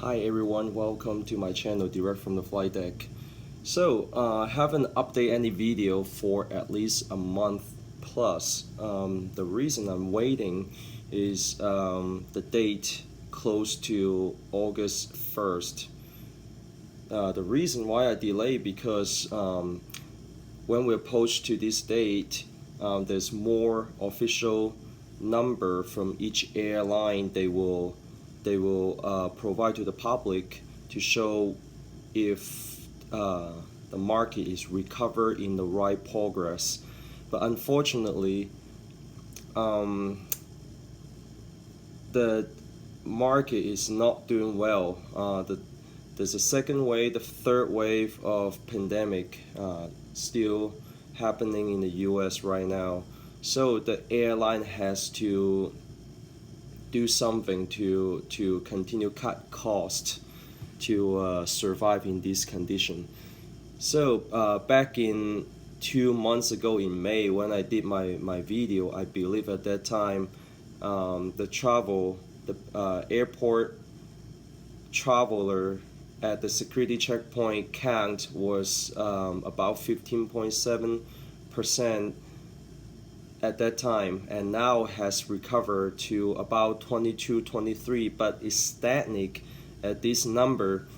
Hi everyone, welcome to my channel direct from the flight deck. So I haven't updated any video for at least a month plus. The reason I'm waiting is the date close to August 1st. The reason why I delay because when we approach to this date, there's more official number from each airline they will provide to the public to show if the market is recovered in the right progress. But unfortunately, the market is not doing well. There's a second wave, the third wave of pandemic still happening in the US right now. So the airline has to do something to continue cut cost to survive in this condition. So back in 2 months ago in May when I did my video, I believe at that time the airport traveler at the security checkpoint count was about 15.7% at that time, and now has recovered to about 22-23, but is static at this number.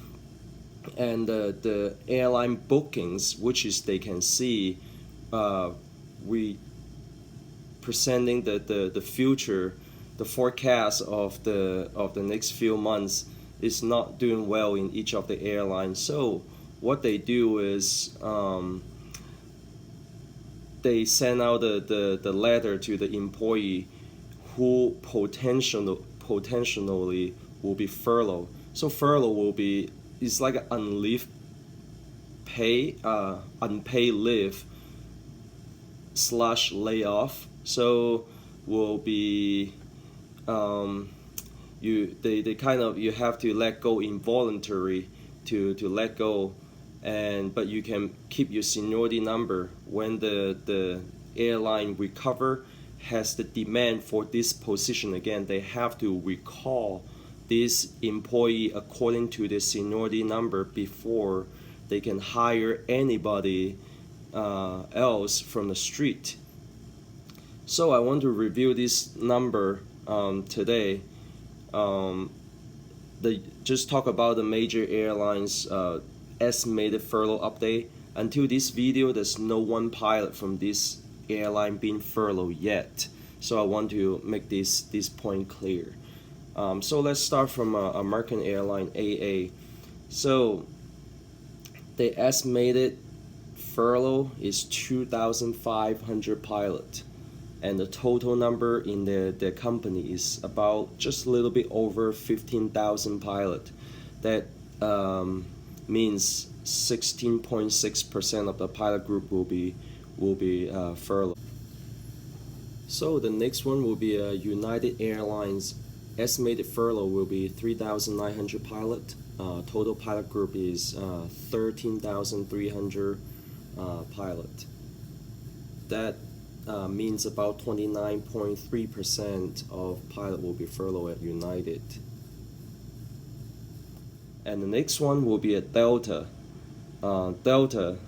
And the airline bookings, which is they can see we presenting the future, the forecast of the next few months is not doing well in each of the airlines. So what they do is they send out the letter to the employee who potentially will be furloughed. So furlough will be, it's like an unpaid leave / layoff. So will be you have to let go involuntary to let go, but you can keep your seniority number when the airline recover has the demand for this position again. They have to recall this employee according to the seniority number before they can hire anybody else from the street. So I want to review this number today. Just talk about the major airlines estimated furlough update. Until this video, there's no one pilot from this airline being furloughed yet. So I want to make this point clear. So let's start from American Airline AA. So the estimated furlough is 2,500 pilots, and the total number in the company is about just a little bit over 15,000 pilots. That means 16.6% of the pilot group will be furloughed. So the next one will be United Airlines. Estimated furlough will be 3,900 pilots. Total pilot group is 13,300 pilot. That means about 29.3% of pilot will be furloughed at United. And the next one will be at Delta. Delta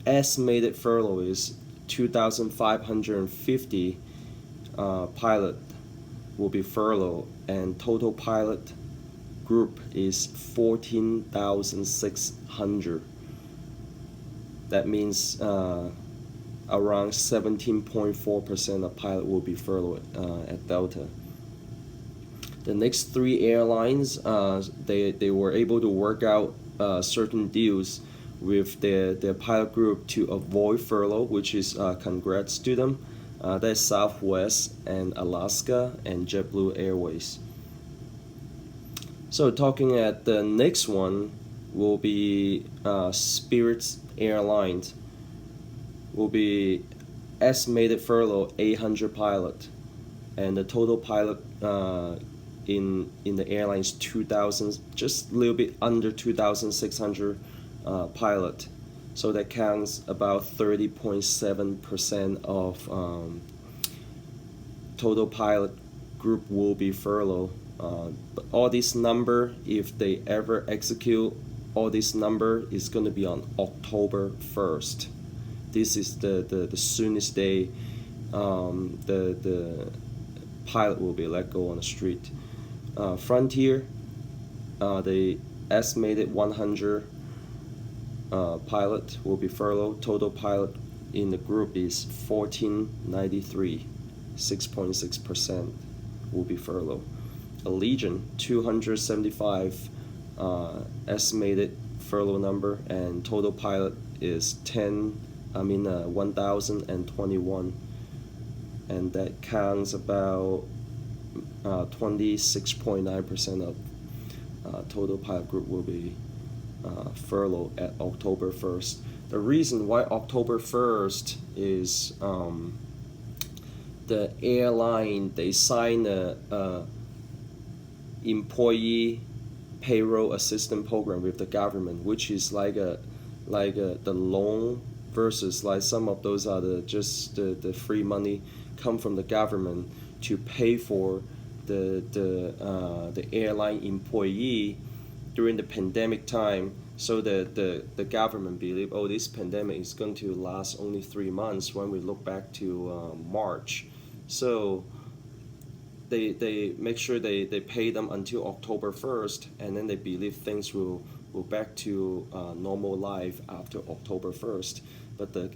estimated furlough is 2,550 pilot will be furloughed, and total pilot group is 14,600. That means around 17.4% of pilot will be furloughed at Delta. The next three airlines, they were able to work out certain deals with their pilot group to avoid furlough, which is congrats to them. That's Southwest and Alaska and JetBlue Airways. So talking at the next one will be Spirit Airlines. Will be estimated furlough 800 pilot, and the total pilot in the airlines 2,000, just a little bit under 2,600 pilot. So that counts about 30.7% of total pilot group will be furloughed But all this number, if they ever execute, all this number is going to be on October 1st. This is the soonest day the pilot will be let go on the street. Frontier, they estimated 100 pilot will be furloughed. Total pilot in the group is 1493, 6.6% will be furloughed. Allegiant, 275 estimated furlough number, and total pilot is 1021, and that counts about 26.9% of total pilot group will be furloughed at October 1st. The reason why October 1st is the airline, they sign a employee payroll assistance program with the government, which is like the loan versus like some of those are the free money come from the government to pay for the airline employee during the pandemic time. So the government believe, oh, this pandemic is going to last only 3 months when we look back to March. So they make sure they pay them until October 1st, and then they believe things will back to normal life after October 1st. But the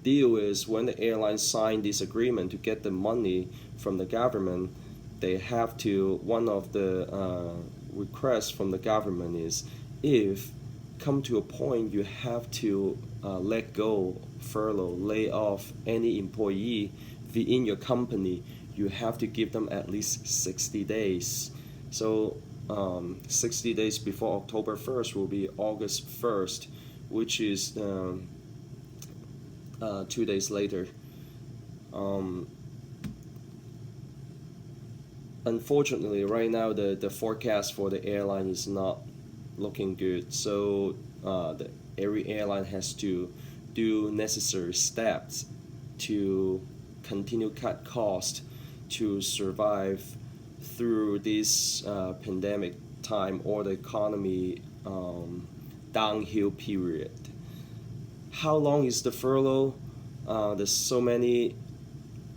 deal is, when the airlines sign this agreement to get the money from the government, they have to, one of the requests from the government is, if come to a point you have to let go, furlough, lay off any employee within your company, you have to give them at least 60 days. So 60 days before October 1st will be August 1st, which is 2 days later. Unfortunately, right now the forecast for the airline is not looking good. So every airline has to do necessary steps to continue cut cost to survive through this pandemic time or the economy downhill period. How long is the furlough? There's so many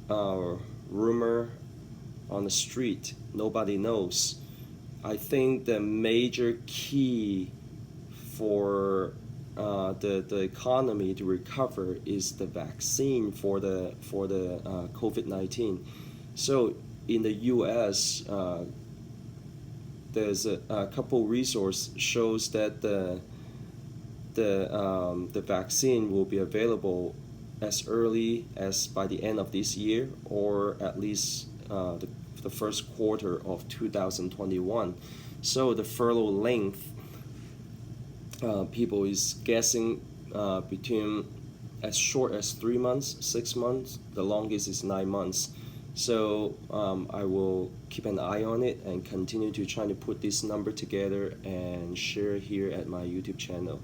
rumor on the street. Nobody knows. I think the major key for the economy to recover is the vaccine for the COVID-19. So in the U.S., there's a couple resource shows that the vaccine will be available as early as by the end of this year, or at least the first quarter of 2021. So the furlough length, people is guessing between as short as 3 months, 6 months. The longest is 9 months. So I will keep an eye on it and continue to try to put this number together and share here at my YouTube channel.